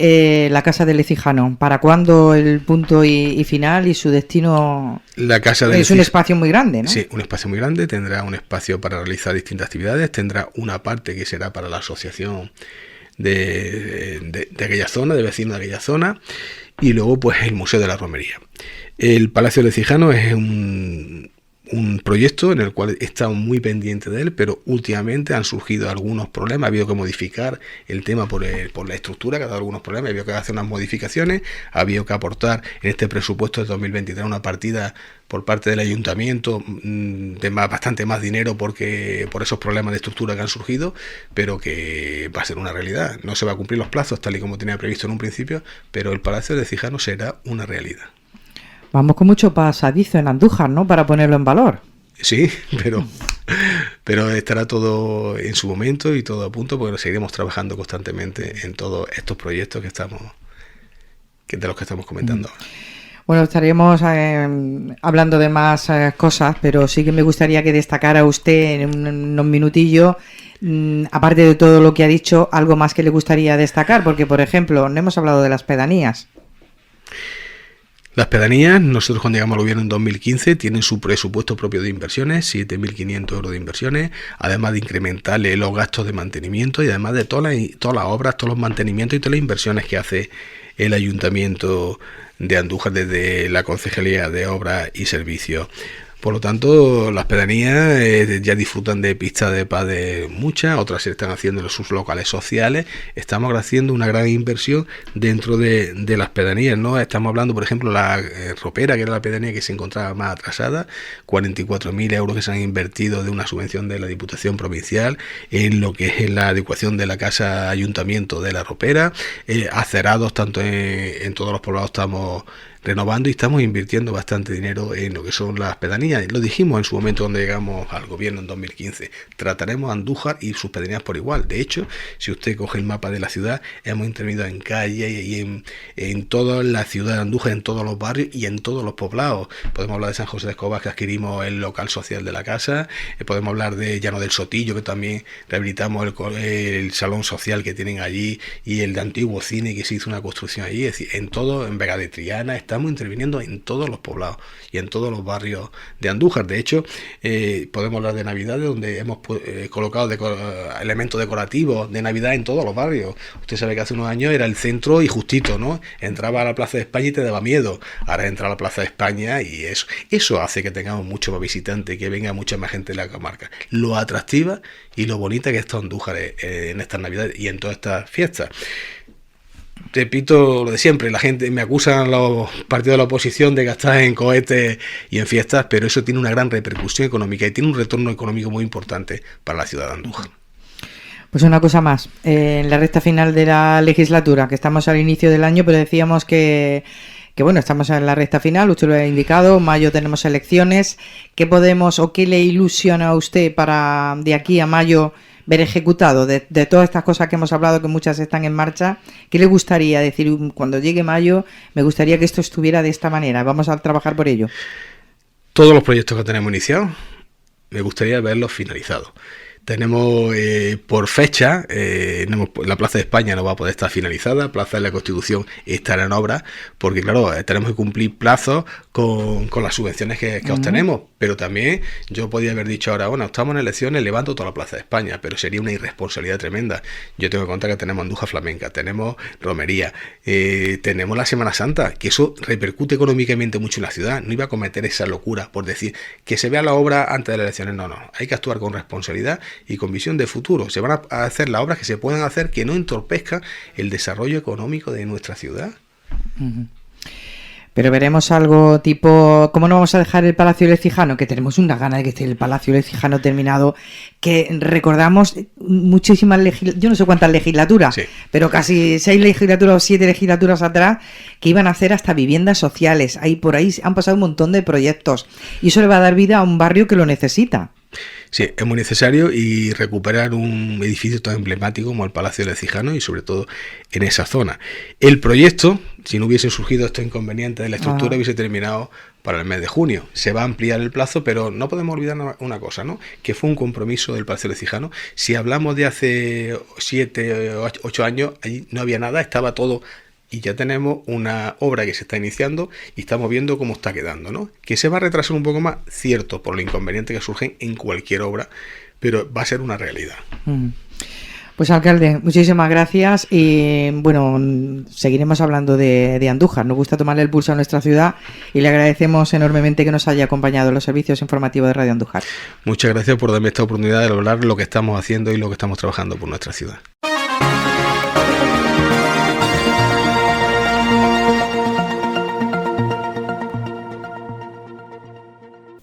la Casa del Lecijano? ¿Para cuándo el punto y final y su destino? La Casa del un espacio muy grande, ¿no? Sí, un espacio muy grande. Tendrá un espacio para realizar distintas actividades. Tendrá una parte que será para la asociación de aquella zona, de vecinos de aquella zona. Y luego, pues, el Museo de la Romería. El Palacio del Lecijano es un proyecto en el cual estamos muy pendientes de él, pero últimamente han surgido algunos problemas, ha habido que modificar el tema por la estructura, que ha dado algunos problemas, ha habido que hacer unas modificaciones, ha habido que aportar en este presupuesto de 2023 una partida por parte del ayuntamiento de bastante más dinero por esos problemas de estructura que han surgido, pero que va a ser una realidad. No se va a cumplir los plazos tal y como tenía previsto en un principio, pero el Palacio del Lecijano será una realidad. Vamos con mucho pasadizo en Andújar, ¿no? Para ponerlo en valor. Sí, pero estará todo en su momento y todo a punto, porque seguiremos trabajando constantemente en todos estos proyectos de los que estamos comentando ahora. Bueno, estaremos hablando de más cosas, pero sí que me gustaría que destacara usted en unos minutillos, aparte de todo lo que ha dicho, algo más que le gustaría destacar, porque, por ejemplo, no hemos hablado de las pedanías. Las pedanías, nosotros cuando llegamos al gobierno en 2015, tienen su presupuesto propio de inversiones, 7.500 euros de inversiones, además de incrementarle los gastos de mantenimiento y además de todas las obras, todos los mantenimientos y todas las inversiones que hace el Ayuntamiento de Andújar desde la Concejalía de Obras y Servicios. Por lo tanto, las pedanías ya disfrutan de pistas de pádel muchas, otras se están haciendo en sus locales sociales. Estamos haciendo una gran inversión dentro de las pedanías, ¿no? Estamos hablando, por ejemplo, la Ropera, que era la pedanía que se encontraba más atrasada, 44.000 euros que se han invertido de una subvención de la Diputación Provincial en lo que es la adecuación de la casa ayuntamiento de la Ropera, acerados tanto en todos los poblados estamos renovando y estamos invirtiendo bastante dinero en lo que son las pedanías. Lo dijimos en su momento cuando llegamos al gobierno en 2015. Trataremos a Andújar y sus pedanías por igual. De hecho, si usted coge el mapa de la ciudad, hemos intervenido en calles y en toda la ciudad de Andújar, en todos los barrios y en todos los poblados. Podemos hablar de San José de Escobas, que adquirimos el local social de la casa. Podemos hablar de Llano del Sotillo, que también rehabilitamos el salón social que tienen allí, y el de antiguo cine, que se hizo una construcción allí. Es decir, en todo, en Vega de Triana, estamos interviniendo en todos los poblados y en todos los barrios de Andújar. De hecho, podemos hablar de Navidades, donde hemos colocado elementos decorativos de Navidad en todos los barrios. Usted sabe que hace unos años era el centro y justito, ¿no? Entraba a la Plaza de España y te daba miedo. Ahora entra a la Plaza de España y eso hace que tengamos mucho más visitantes, que venga mucha más gente de la comarca. Lo atractiva y lo bonita que está Andújar en estas Navidades y en todas estas fiestas. Repito lo de siempre, la gente me acusan los partidos de la oposición de gastar en cohetes y en fiestas, pero eso tiene una gran repercusión económica y tiene un retorno económico muy importante para la ciudad de Andújar. Pues una cosa más, en la recta final de la legislatura, que estamos al inicio del año, pero decíamos que bueno, estamos en la recta final, usted lo ha indicado, en mayo tenemos elecciones. ¿Qué podemos o qué le ilusiona a usted para de aquí a mayo ver ejecutado de todas estas cosas que hemos hablado, que muchas están en marcha? ¿Qué le gustaría decir cuando llegue mayo? Me gustaría que esto estuviera de esta manera, vamos a trabajar por ello. Todos los proyectos que tenemos iniciados, me gustaría verlos finalizados. Tenemos por fecha, la Plaza de España no va a poder estar finalizada, Plaza de la Constitución estará en obra, porque claro, tenemos que cumplir plazos con las subvenciones que obtenemos, pero también yo podía haber dicho ahora, bueno, estamos en elecciones, levanto toda la Plaza de España, pero sería una irresponsabilidad tremenda. Yo tengo que contar que tenemos Andújar Flamenca, tenemos romería, tenemos la Semana Santa, que eso repercute económicamente mucho en la ciudad. No iba a cometer esa locura por decir que se vea la obra antes de las elecciones, no, hay que actuar con responsabilidad y con visión de futuro. Se van a hacer las obras que se puedan hacer que no entorpezcan el desarrollo económico de nuestra ciudad. Uh-huh. Pero veremos algo tipo, ¿cómo no vamos a dejar el Palacio Lecijano? Que tenemos una gana de que esté el Palacio Lecijano terminado, que recordamos muchísimas yo no sé cuántas legislaturas, sí, pero casi 6 legislaturas o 7 legislaturas atrás, que iban a hacer hasta viviendas sociales. Ahí por ahí han pasado un montón de proyectos y eso le va a dar vida a un barrio que lo necesita. Sí, es muy necesario y recuperar un edificio tan emblemático como el Palacio de Lecijano y sobre todo en esa zona. El proyecto, si no hubiese surgido estos inconvenientes de la estructura, hubiese terminado para el mes de junio. Se va a ampliar el plazo, pero no podemos olvidar una cosa, ¿no? Que fue un compromiso del Palacio de Lecijano. Si hablamos de hace 7 o 8 años, allí no había nada, estaba todo. Y ya tenemos una obra que se está iniciando y estamos viendo cómo está quedando, ¿no? Que se va a retrasar un poco más, cierto, por los inconvenientes que surgen en cualquier obra, pero va a ser una realidad. Pues alcalde, muchísimas gracias y bueno, seguiremos hablando de Andújar. Nos gusta tomarle el pulso a nuestra ciudad y le agradecemos enormemente que nos haya acompañado en los servicios informativos de Radio Andújar. Muchas gracias por darme esta oportunidad de hablar lo que estamos haciendo y lo que estamos trabajando por nuestra ciudad.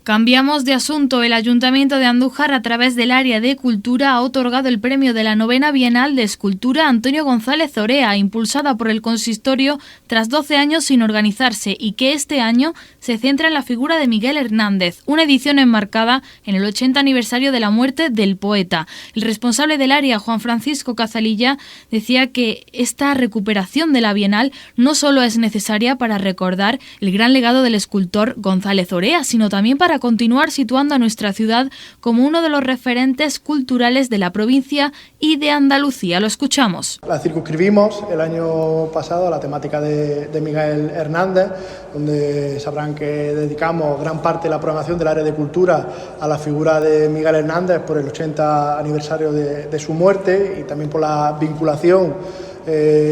Cambiamos de asunto. El Ayuntamiento de Andújar, a través del área de Cultura, ha otorgado el premio de la 9ª Bienal de Escultura a Antonio González Orea, impulsada por el consistorio tras 12 años sin organizarse y que este año se centra en la figura de Miguel Hernández, una edición enmarcada en el 80 aniversario de la muerte del poeta. El responsable del área, Juan Francisco Cazalilla, decía que esta recuperación de la Bienal no solo es necesaria para recordar el gran legado del escultor González Orea, sino también para continuar situando a nuestra ciudad como uno de los referentes culturales de la provincia y de Andalucía. Lo escuchamos. La circunscribimos el año pasado a la temática de Miguel Hernández, donde sabrán que dedicamos gran parte de la programación del área de cultura a la figura de Miguel Hernández por el 80 aniversario de su muerte y también por la vinculación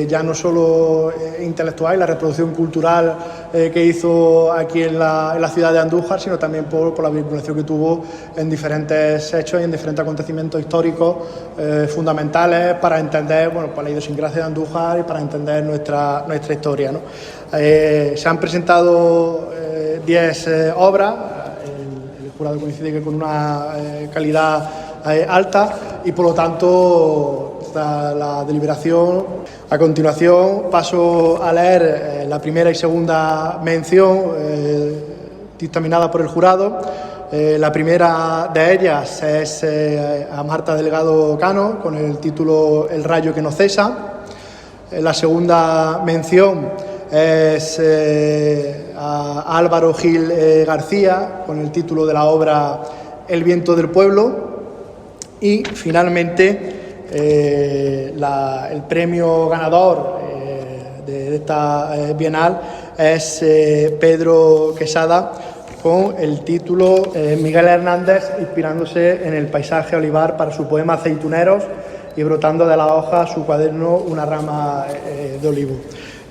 ya no solo intelectual y la reproducción cultural que hizo aquí en la ciudad de Andújar, sino también por la vinculación que tuvo en diferentes hechos y en diferentes acontecimientos históricos fundamentales para entender pues la idiosincrasia de Andújar y para entender nuestra historia, ¿no? Se han presentado 10 obras, el jurado coincide que con una calidad alta y por lo tanto la deliberación. A continuación paso a leer la primera y segunda mención dictaminada por el jurado. La primera de ellas es a Marta Delgado Cano con el título El rayo que no cesa. La segunda mención es a Álvaro Gil García con el título de la obra El viento del pueblo. Y finalmente el premio ganador de esta bienal es Pedro Quesada con el título Miguel Hernández inspirándose en el paisaje olivar para su poema Aceituneros y brotando de la hoja su cuaderno Una rama de olivo.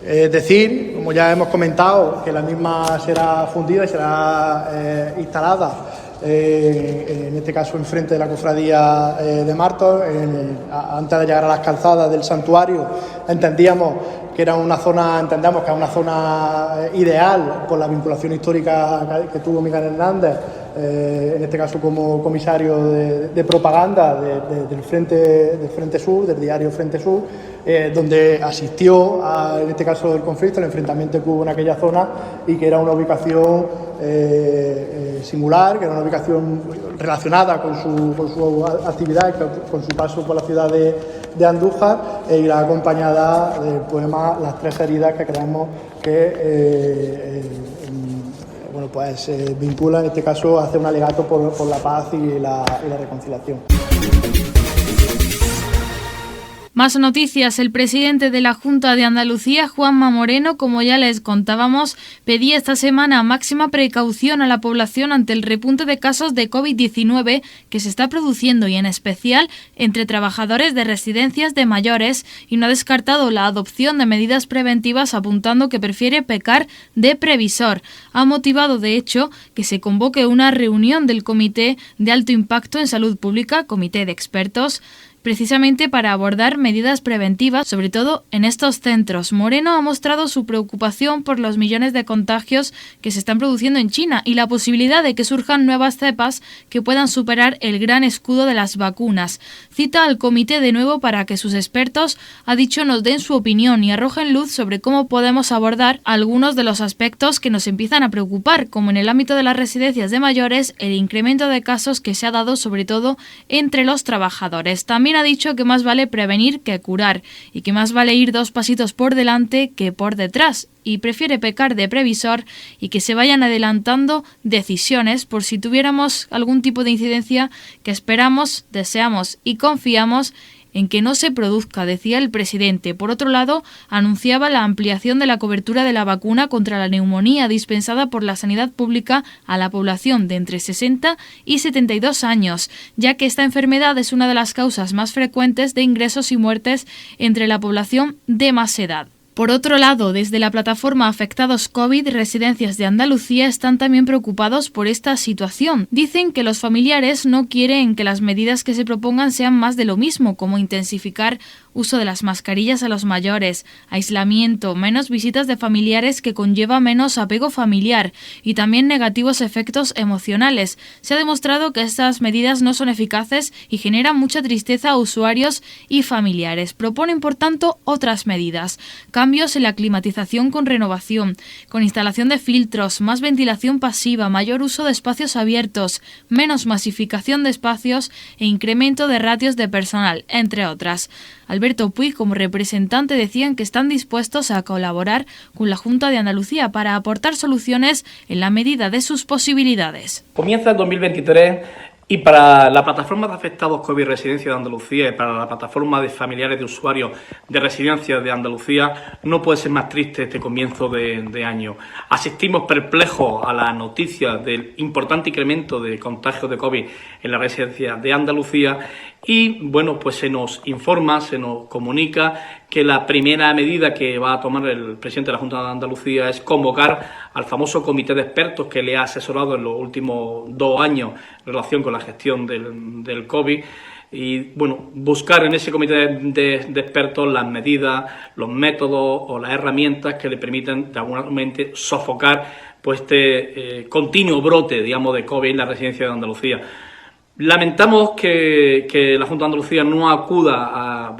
Decir, como ya hemos comentado, que la misma será fundida y será instalada en este caso enfrente de la cofradía de Martos, antes de llegar a las calzadas del santuario. Entendemos que es una zona ideal por la vinculación histórica que tuvo Miguel Hernández, en este caso como comisario de propaganda del Frente Sur, del diario Frente Sur, donde asistió en este caso del conflicto, el enfrentamiento que hubo en aquella zona y que era una ubicación singular, que era una ubicación relacionada con su actividad, con su paso por la ciudad de Andújar, y la acompañada del poema Las tres heridas, que creemos que vincula en este caso hace un alegato por la paz y la reconciliación. Más noticias. El presidente de la Junta de Andalucía, Juanma Moreno, como ya les contábamos, pedía esta semana máxima precaución a la población ante el repunte de casos de COVID-19 que se está produciendo y en especial entre trabajadores de residencias de mayores, y no ha descartado la adopción de medidas preventivas, apuntando que prefiere pecar de previsor. Ha motivado, de hecho, que se convoque una reunión del Comité de Alto Impacto en Salud Pública, Comité de Expertos, precisamente para abordar medidas preventivas, sobre todo en estos centros. Moreno ha mostrado su preocupación por los millones de contagios que se están produciendo en China y la posibilidad de que surjan nuevas cepas que puedan superar el gran escudo de las vacunas. Cita al comité de nuevo para que sus expertos, ha dicho, nos den su opinión y arrojen luz sobre cómo podemos abordar algunos de los aspectos que nos empiezan a preocupar, como en el ámbito de las residencias de mayores, el incremento de casos que se ha dado sobre todo entre los trabajadores. También ha dicho que más vale prevenir que curar y que más vale ir 2 pasitos por delante que por detrás, y prefiere pecar de previsor y que se vayan adelantando decisiones por si tuviéramos algún tipo de incidencia que esperamos, deseamos y confiamos en que no se produzca, decía el presidente. Por otro lado, anunciaba la ampliación de la cobertura de la vacuna contra la neumonía dispensada por la sanidad pública a la población de entre 60 y 72 años, ya que esta enfermedad es una de las causas más frecuentes de ingresos y muertes entre la población de más edad. Por otro lado, desde la plataforma Afectados COVID, Residencias de Andalucía están también preocupados por esta situación. Dicen que los familiares no quieren que las medidas que se propongan sean más de lo mismo, como intensificar uso de las mascarillas a los mayores, aislamiento, menos visitas de familiares que conlleva menos apego familiar y también negativos efectos emocionales. Se ha demostrado que estas medidas no son eficaces y generan mucha tristeza a usuarios y familiares. Proponen, por tanto, otras medidas. Cambios en la climatización con renovación, con instalación de filtros, más ventilación pasiva, mayor uso de espacios abiertos, menos masificación de espacios e incremento de ratios de personal, entre otras. Alberto Puig, como representante, decían que están dispuestos a colaborar con la Junta de Andalucía para aportar soluciones en la medida de sus posibilidades. Comienza el 2023 y para la plataforma de afectados COVID Residencia de Andalucía y para la plataforma de familiares de usuarios de Residencias de Andalucía no puede ser más triste este comienzo de año. Asistimos perplejos a la noticia del importante incremento de contagios de COVID en la Residencia de Andalucía y, bueno, pues se nos informa, se nos comunica que la primera medida que va a tomar el presidente de la Junta de Andalucía es convocar al famoso comité de expertos que le ha asesorado en los últimos 2 años en relación con la gestión del COVID y, bueno, buscar en ese comité de expertos las medidas, los métodos o las herramientas que le permitan de alguna manera sofocar pues este continuo brote, digamos, de COVID en la Residencia de Andalucía. Lamentamos que la Junta de Andalucía no acuda a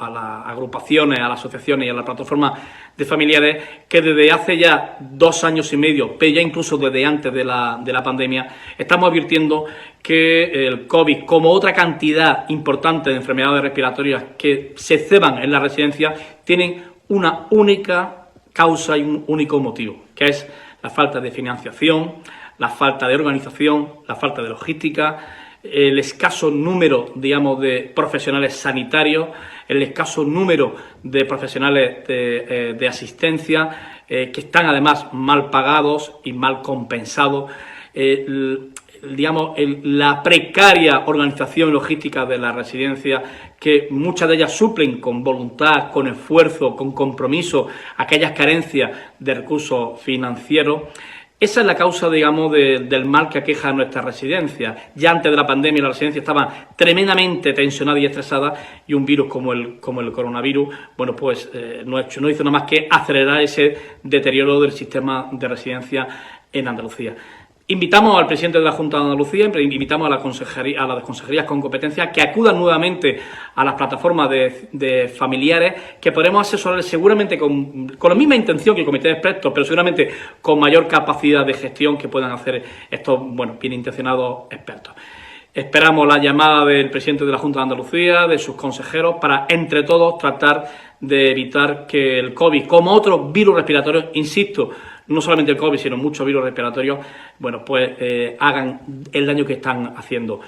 las agrupaciones, a las asociaciones y a la plataforma de familiares que desde hace ya 2 años y medio, pero ya incluso desde antes de la pandemia, estamos advirtiendo que el COVID, como otra cantidad importante de enfermedades respiratorias que se ceban en la residencia, tienen una única causa y un único motivo, que es la falta de financiación, la falta de organización, la falta de logística, el escaso número, digamos, de profesionales sanitarios, el escaso número de profesionales de asistencia, que están además mal pagados y mal compensados, la precaria organización logística de la residencia, que muchas de ellas suplen con voluntad, con esfuerzo, con compromiso, aquellas carencias de recursos financieros. Esa es la causa, digamos, del mal que aqueja a nuestra residencia. Ya antes de la pandemia la residencia estaba tremendamente tensionada y estresada y un virus como el coronavirus, bueno, pues no hizo nada más que acelerar ese deterioro del sistema de residencia en Andalucía. Invitamos al presidente de la Junta de Andalucía, invitamos a las consejerías con competencia que acudan nuevamente a las plataformas de familiares, que podremos asesorar seguramente con la misma intención que el comité de expertos, pero seguramente con mayor capacidad de gestión que puedan hacer estos, bueno, bien intencionados expertos. Esperamos la llamada del presidente de la Junta de Andalucía, de sus consejeros, para entre todos tratar de evitar que el COVID, como otros virus respiratorios, insisto, no solamente el COVID, sino muchos virus respiratorios, bueno, pues hagan el daño que están haciendo.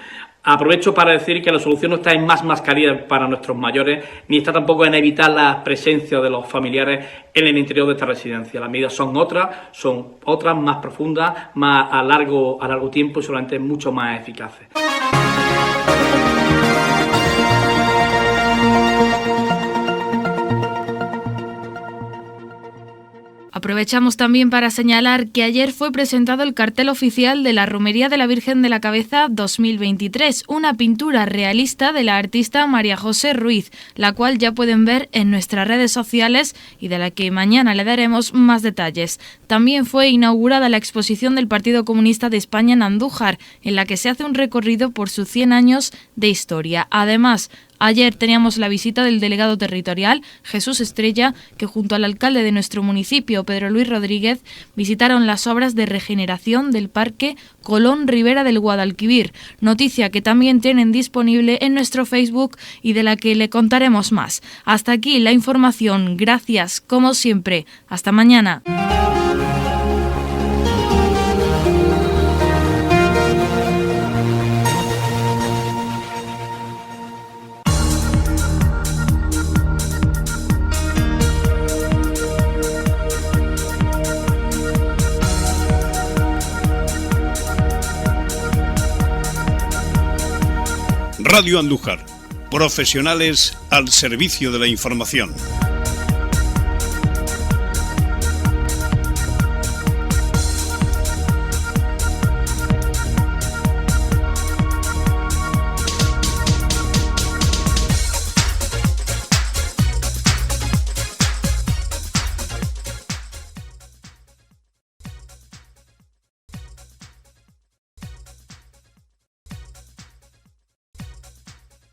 Aprovecho para decir que la solución no está en más mascarillas para nuestros mayores, ni está tampoco en evitar la presencia de los familiares en el interior de esta residencia. Las medidas son otras más profundas, más a largo tiempo y seguramente mucho más eficaces. Aprovechamos también para señalar que ayer fue presentado el cartel oficial de la Romería de la Virgen de la Cabeza 2023, una pintura realista de la artista María José Ruiz, la cual ya pueden ver en nuestras redes sociales y de la que mañana le daremos más detalles. También fue inaugurada la exposición del Partido Comunista de España en Andújar, en la que se hace un recorrido por sus 100 años de historia. Además, ayer teníamos la visita del delegado territorial, Jesús Estrella, que junto al alcalde de nuestro municipio, Pedro Luis Rodríguez, visitaron las obras de regeneración del Parque Colón Ribera del Guadalquivir, noticia que también tienen disponible en nuestro Facebook y de la que le contaremos más. Hasta aquí la información. Gracias, como siempre. Hasta mañana. Radio Andújar, profesionales al servicio de la información.